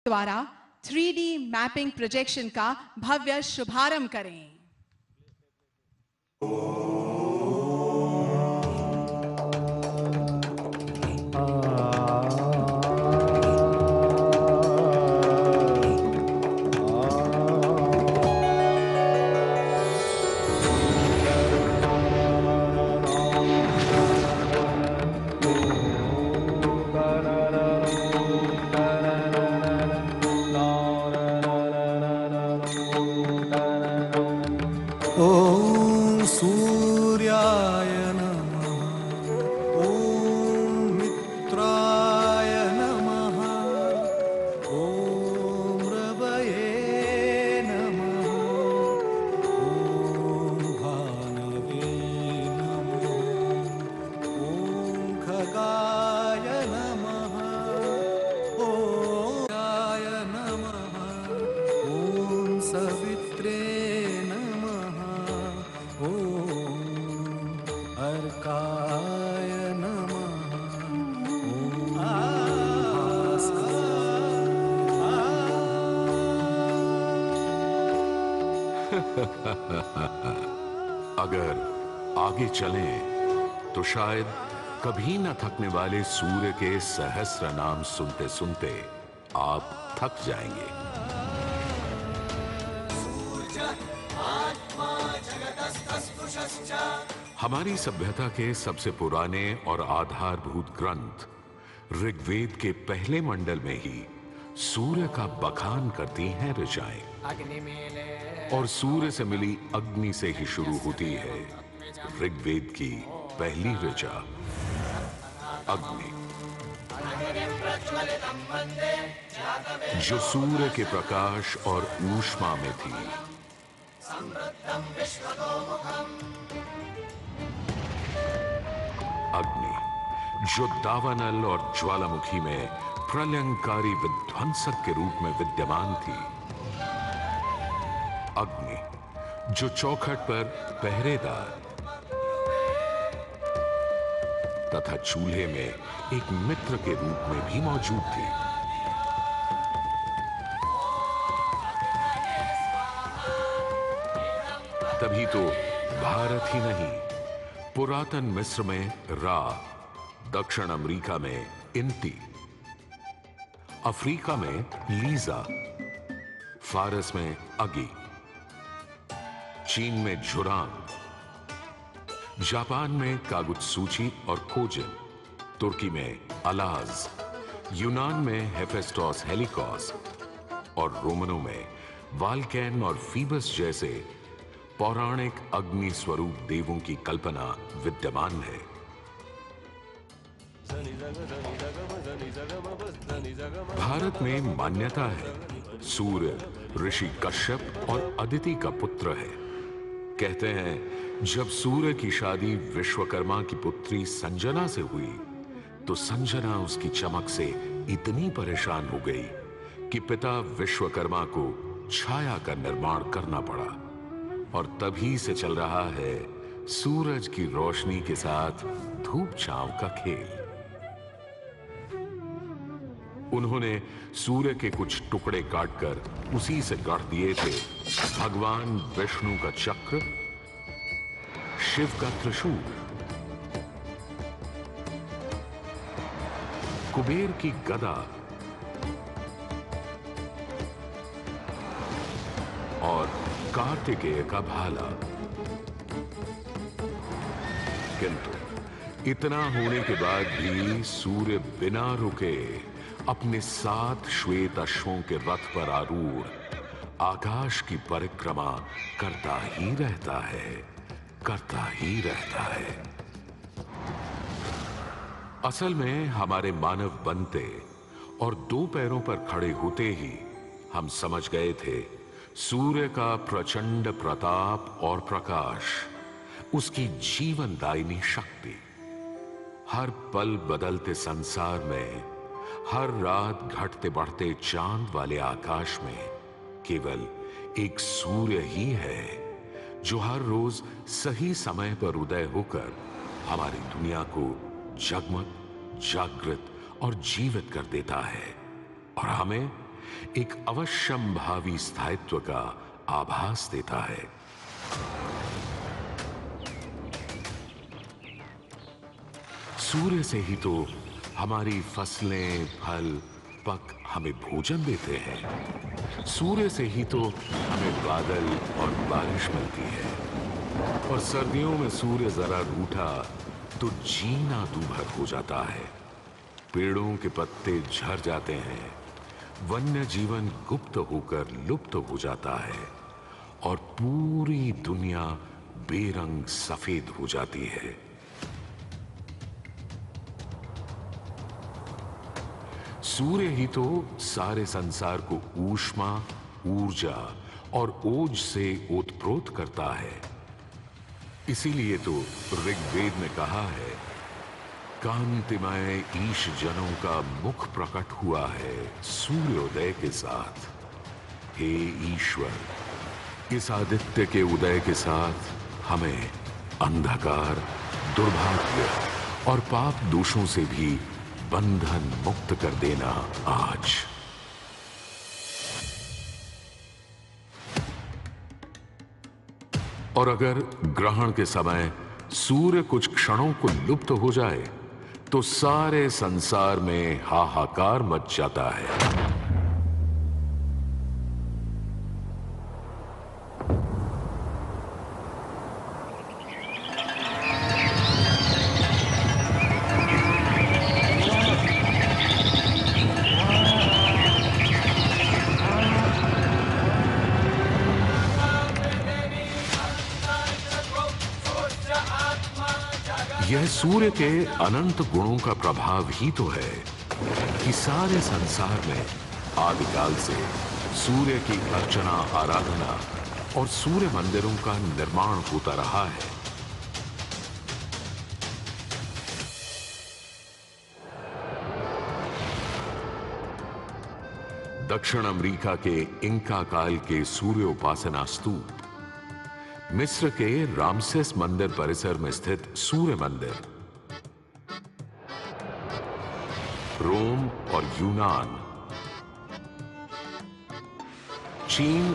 द्वारा 3D mapping projection का भव्य शुभारंभ करें। ॐ सूर्याय नमः। ॐ मित्राय नमः। ॐ रवये नमः। ॐ भानवे नमः। ॐ खगाय नमः। ॐ गाय नमः। ॐ सवित्रे अर्काय नमः। अगर आगे चलें तो शायद कभी न थकने वाले सूर्य के सहस्र नाम सुनते सुनते आप थक जाएंगे। हमारी सभ्यता के सबसे पुराने और आधारभूत ग्रंथ ऋग्वेद के पहले मंडल में ही सूर्य का बखान करती हैं ऋचाएं, और सूर्य से मिली अग्नि से ही शुरू होती है ऋग्वेद की पहली ऋचा अग्नि, जो सूर्य के प्रकाश और ऊष्मा में थी। अग्नि, जो दावानल और ज्वालामुखी में प्रलयंकारी विध्वंसक के रूप में विद्यमान थी। अग्नि, जो चौखट पर पहरेदार तथा चूल्हे में एक मित्र के रूप में भी मौजूद थी। तभी तो भारत ही नहीं, पुरातन मिस्र में रा, दक्षिण अमेरिका में इंती, अफ्रीका में लीजा, फारस में अगी, चीन में झुरांग, जापान में कागुत्सूची और कोजिन, तुर्की में अलाज, यूनान में हेफेस्टोस हेलिकोस और रोमनों में वाल्कैन और फीबस जैसे पौराणिक अग्नि स्वरूप देवों की कल्पना विद्यमान है। भारत में मान्यता है सूर्य ऋषि कश्यप और अदिति का पुत्र है। कहते हैं जब सूर्य की शादी विश्वकर्मा की पुत्री संजना से हुई तो संजना उसकी चमक से इतनी परेशान हो गई कि पिता विश्वकर्मा को छाया का निर्माण करना पड़ा, और तभी से चल रहा है सूरज की रोशनी के साथ धूप छांव का खेल। उन्होंने सूर्य के कुछ टुकड़े काटकर उसी से गढ़ दिए थे भगवान विष्णु का चक्र, शिव का त्रिशूल, कुबेर की गदा और कार्तिकेय का भाला। किंतु इतना होने के बाद भी सूर्य बिना रुके अपने 7 श्वेत अश्वों के रथ पर आरूढ़ आकाश की परिक्रमा करता ही रहता है, करता ही रहता है। असल में हमारे मानव बनते और 2 पैरों पर खड़े होते ही हम समझ गए थे सूर्य का प्रचंड प्रताप और प्रकाश, उसकी जीवनदायिनी शक्ति हर पल बदलते संसार में, हर रात घटते बढ़ते चांद वाले आकाश में केवल एक सूर्य ही है जो हर रोज सही समय पर उदय होकर हमारी दुनिया को जगमग, जागृत और जीवित कर देता है, और हमें एक अवश्यम भावी स्थायित्व का आभास देता है। सूर्य से ही तो हमारी फसलें, फल, पक हमें भोजन देते हैं। सूर्य से ही तो हमें बादल और बारिश मिलती है। और सर्दियों में सूर्य जरा रूठा तो जीना दूभर हो जाता है। पेड़ों के पत्ते झड़ जाते हैं, वन्य जीवन गुप्त होकर लुप्त हो जाता है और पूरी दुनिया बेरंग सफेद हो जाती है। सूर्य ही तो सारे संसार को ऊष्मा, ऊर्जा और ओज से ओतप्रोत करता है। इसीलिए तो ऋग्वेद में कहा है, कांतिमय ईश जनों का मुख प्रकट हुआ है सूर्योदय के साथ। हे ईश्वर, इस आदित्य के उदय के साथ हमें अंधकार, दुर्भाग्य और पाप दोषों से भी बंधन मुक्त कर देना आज। और अगर ग्रहण के समय सूर्य कुछ क्षणों को लुप्त हो जाए तो सारे संसार में हाहाकार मच जाता है। यह सूर्य के अनंत गुणों का प्रभाव ही तो है कि सारे संसार में आदिकाल से सूर्य की अर्चना, आराधना और सूर्य मंदिरों का निर्माण होता रहा है। दक्षिण अमेरिका के इंका काल के सूर्य उपासना स्तूप, मिस्र के रामसेस मंदिर परिसर में स्थित सूर्य मंदिर, रोम और यूनान, चीन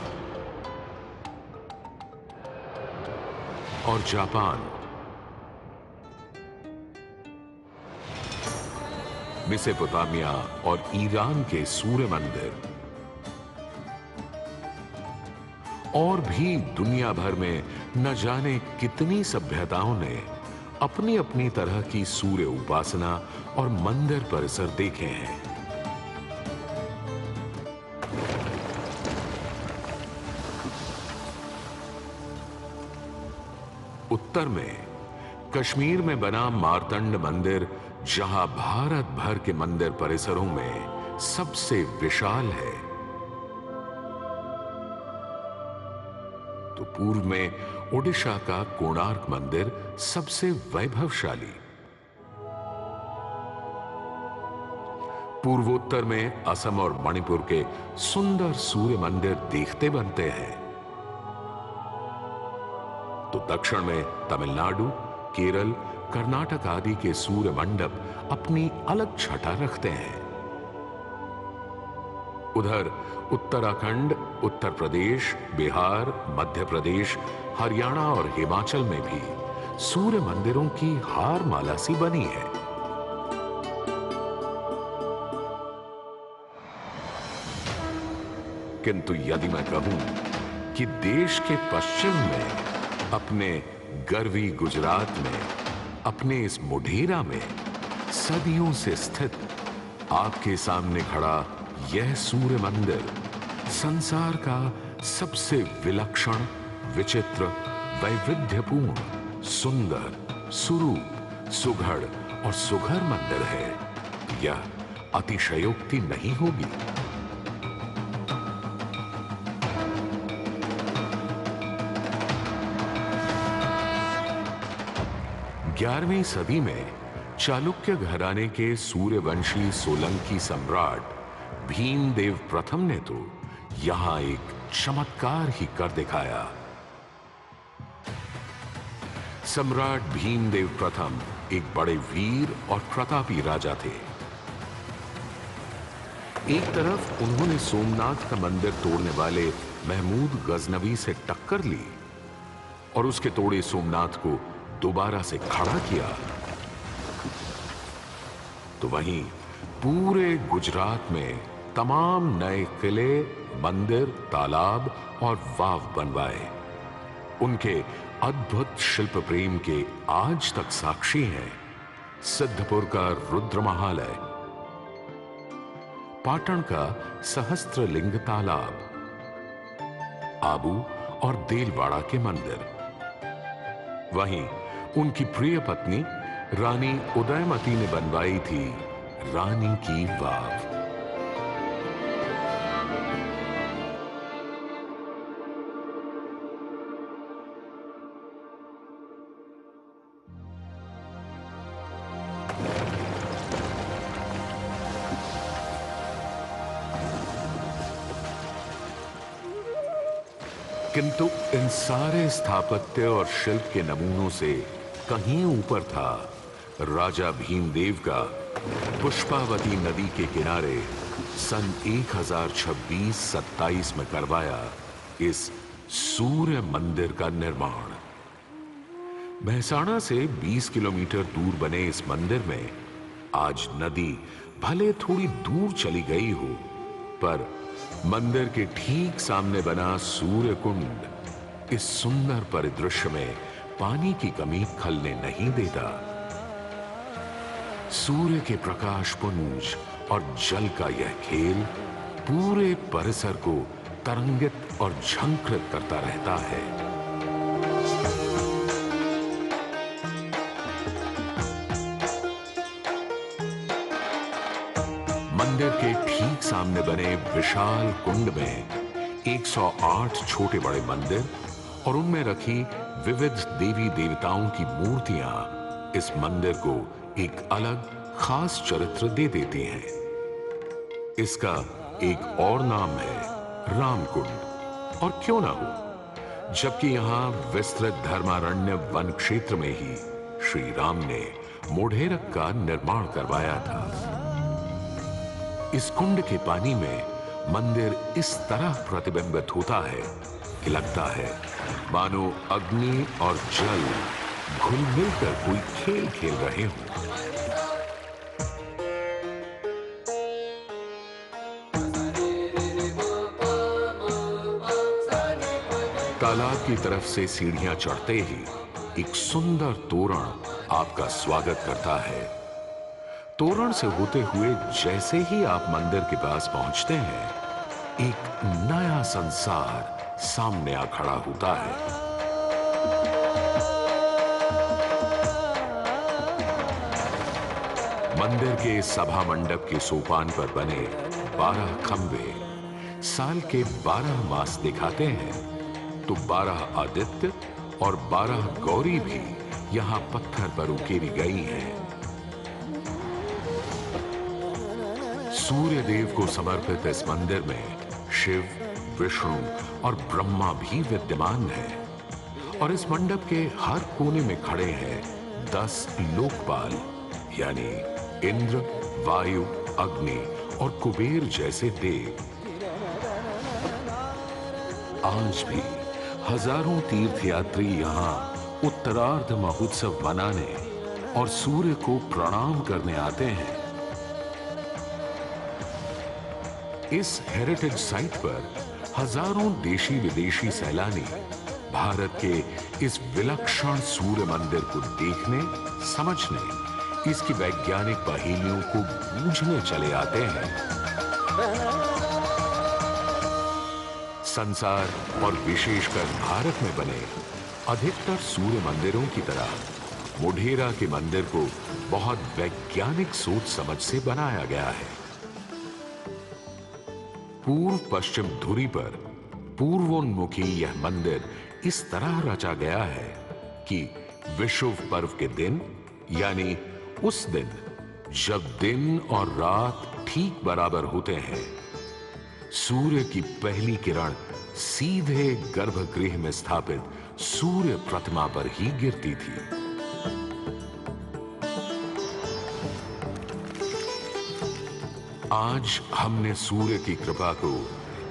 और जापान, मेसोपोटामिया और ईरान के सूर्य मंदिर और भी दुनिया भर में न जाने कितनी सभ्यताओं ने अपनी अपनी तरह की सूर्य उपासना और मंदिर परिसर देखे हैं। उत्तर में कश्मीर में बना मार्तंड मंदिर, जहां भारत भर के मंदिर परिसरों में सबसे विशाल है, तो पूर्व में ओडिशा का कोणार्क मंदिर सबसे वैभवशाली, पूर्वोत्तर में असम और मणिपुर के सुंदर सूर्य मंदिर देखते बनते हैं, तो दक्षिण में तमिलनाडु, केरल, कर्नाटक आदि के सूर्य मंडप अपनी अलग छटा रखते हैं। उधर उत्तराखंड, उत्तर प्रदेश, बिहार, मध्य प्रदेश, हरियाणा और हिमाचल में भी सूर्य मंदिरों की हार माला सी बनी है। किंतु यदि मैं कहूं कि देश के पश्चिम में, अपने गर्वी गुजरात में, अपने इस मोढेरा में सदियों से स्थित आपके सामने खड़ा यह सूर्य मंदिर संसार का सबसे विलक्षण, विचित्र, वैविध्यपूर्ण, सुंदर, सुरूप, सुघड़ और सुघर मंदिर है, यह अतिशयोक्ति नहीं होगी। ग्यारहवीं सदी में चालुक्य घराने के सूर्यवंशी सोलंकी सम्राट भीमदेव प्रथम ने तो यहां एक चमत्कार ही कर दिखाया। सम्राट भीमदेव प्रथम एक बड़े वीर और प्रतापी राजा थे। एक तरफ उन्होंने सोमनाथ का मंदिर तोड़ने वाले महमूद गजनवी से टक्कर ली और उसके तोड़े सोमनाथ को दोबारा से खड़ा किया, तो वहीं पूरे गुजरात में तमाम नए किले, मंदिर, तालाब और वाव बनवाए। उनके अद्भुत शिल्प प्रेम के आज तक साक्षी हैं सिद्धपुर का रुद्र महालय, पाटन का सहस्त्रलिंग तालाब, आबू और देलवाड़ा के मंदिर। वहीं उनकी प्रिय पत्नी रानी उदयमती ने बनवाई थी रानी की वाव। किंतु इन सारे स्थापत्य और शिल्प के नमूनों से कहीं ऊपर था राजा भीमदेव का पुष्पावती नदी के किनारे सन 1026-27 में करवाया इस सूर्य मंदिर का निर्माण। मेहसाणा से 20 किलोमीटर दूर बने इस मंदिर में आज नदी भले थोड़ी दूर चली गई हो, पर मंदिर के ठीक सामने बना सूर्य कुंड इस सुंदर परिदृश्य में पानी की कमी खलने नहीं देता। सूर्य के प्रकाश पुंज और जल का यह खेल पूरे परिसर को तरंगित और झंकृत करता रहता है। मंदिर के ठीक सामने बने विशाल कुंड में 108 छोटे बड़े मंदिर और उनमें रखी विविध देवी देवताओं की मूर्तियां इस मंदिर को एक अलग खास चरित्र दे देती हैं। इसका एक और नाम है रामकुंड, और क्यों ना हो, जबकि यहां विस्तृत धर्मारण्य वन क्षेत्र में ही श्री राम ने मोढेरक का निर्माण करवाया था। इस कुंड के पानी में मंदिर इस तरह प्रतिबिंबित होता है कि लगता है मानो अग्नि और जल घुल मिलकर कोई खेल खेल रहे हों। तालाब की तरफ से सीढ़ियां चढ़ते ही एक सुंदर तोरण आपका स्वागत करता है। तोरण से होते हुए जैसे ही आप मंदिर के पास पहुंचते हैं, एक नया संसार सामने आ खड़ा होता है। मंदिर के सभा मंडप के सोपान पर बने 12 खंबे साल के 12 मास दिखाते हैं, तो 12 आदित्य और 12 गौरी भी यहां पत्थर पर उकेरी गई हैं। सूर्य देव को समर्पित इस मंदिर में शिव, विष्णु और ब्रह्मा भी विद्यमान हैं, और इस मंडप के हर कोने में खड़े हैं 10 लोकपाल, यानी इंद्र, वायु, अग्नि और कुबेर जैसे देव। आज भी हजारों तीर्थयात्री यहां उत्तरार्ध महोत्सव मनाने और सूर्य को प्रणाम करने आते हैं। इस हेरिटेज साइट पर हजारों देशी विदेशी सैलानी भारत के इस विलक्षण सूर्य मंदिर को देखने, समझने, इसकी वैज्ञानिक पहेलियों को बूझने चले आते हैं। संसार और विशेषकर भारत में बने अधिकतर सूर्य मंदिरों की तरह मोढेरा के मंदिर को बहुत वैज्ञानिक सोच समझ से बनाया गया है। पूर्व पश्चिम धुरी पर पूर्वोन्मुखी यह मंदिर इस तरह रचा गया है कि विषुव पर्व के दिन, यानी उस दिन जब दिन और रात ठीक बराबर होते हैं, सूर्य की पहली किरण सीधे गर्भगृह में स्थापित सूर्य प्रतिमा पर ही गिरती थी। आज हमने सूर्य की कृपा को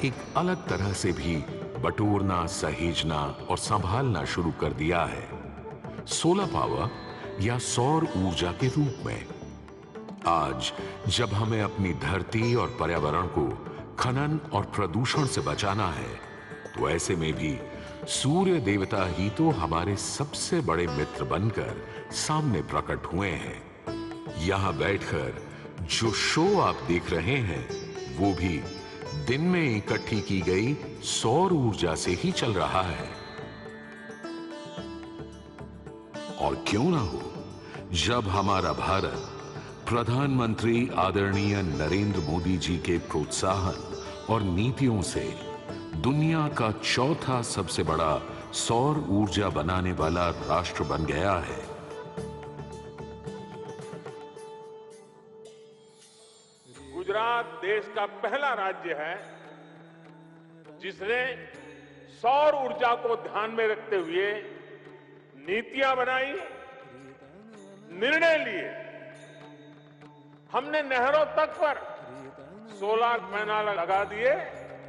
एक अलग तरह से भी बटोरना, सहेजना और संभालना शुरू कर दिया है, सोलर पावर या सौर ऊर्जा के रूप में। आज जब हमें अपनी धरती और पर्यावरण को खनन और प्रदूषण से बचाना है, तो ऐसे में भी सूर्य देवता ही तो हमारे सबसे बड़े मित्र बनकर सामने प्रकट हुए हैं। यहां बैठकर जो शो आप देख रहे हैं, वो भी दिन में इकट्ठी की गई सौर ऊर्जा से ही चल रहा है। और क्यों ना हो, जब हमारा भारत प्रधानमंत्री आदरणीय नरेंद्र मोदी जी के प्रोत्साहन और नीतियों से दुनिया का चौथा सबसे बड़ा सौर ऊर्जा बनाने वाला राष्ट्र बन गया है। गुजरात देश का पहला राज्य है जिसने सौर ऊर्जा को ध्यान में रखते हुए नीतियां बनाई, निर्णय लिए। हमने नहरों तक पर सोलर पैनल लगा दिए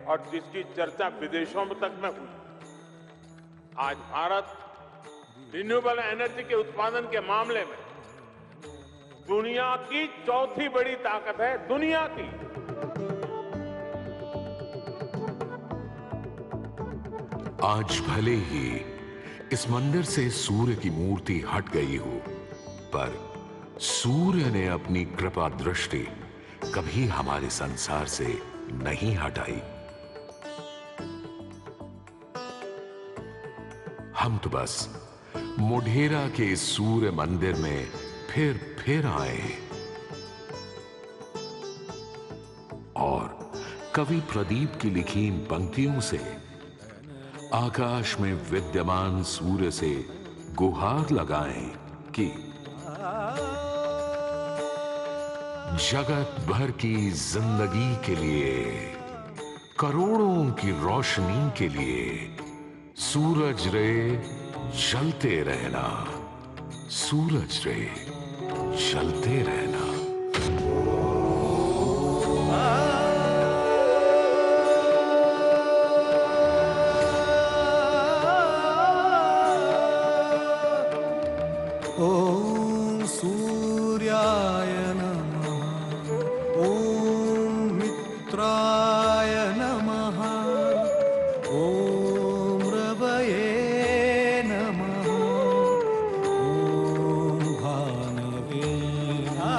और जिसकी चर्चा विदेशों में तक में हुई। आज भारत रिन्यूएबल एनर्जी के उत्पादन के मामले में दुनिया की चौथी बड़ी ताकत है, दुनिया की। आज भले ही इस मंदिर से सूर्य की मूर्ति हट गई हो, पर सूर्य ने अपनी कृपा दृष्टि कभी हमारे संसार से नहीं हटाई। हम तो बस मोढेरा के इस सूर्य मंदिर में फिर आए और कवि प्रदीप की लिखी इन पंक्तियों से आकाश में विद्यमान सूर्य से गुहार लगाएं कि जगत भर की जिंदगी के लिए, करोड़ों की रोशनी के लिए सूरज रे जलते रहना, सूरज रे जलते रहना। ॐ सूर्याय नमः, ॐ मित्राय नमः, ॐ रवये नमः, ॐ भानवे नमः।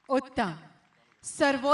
उत्तम। सर्वोत्तम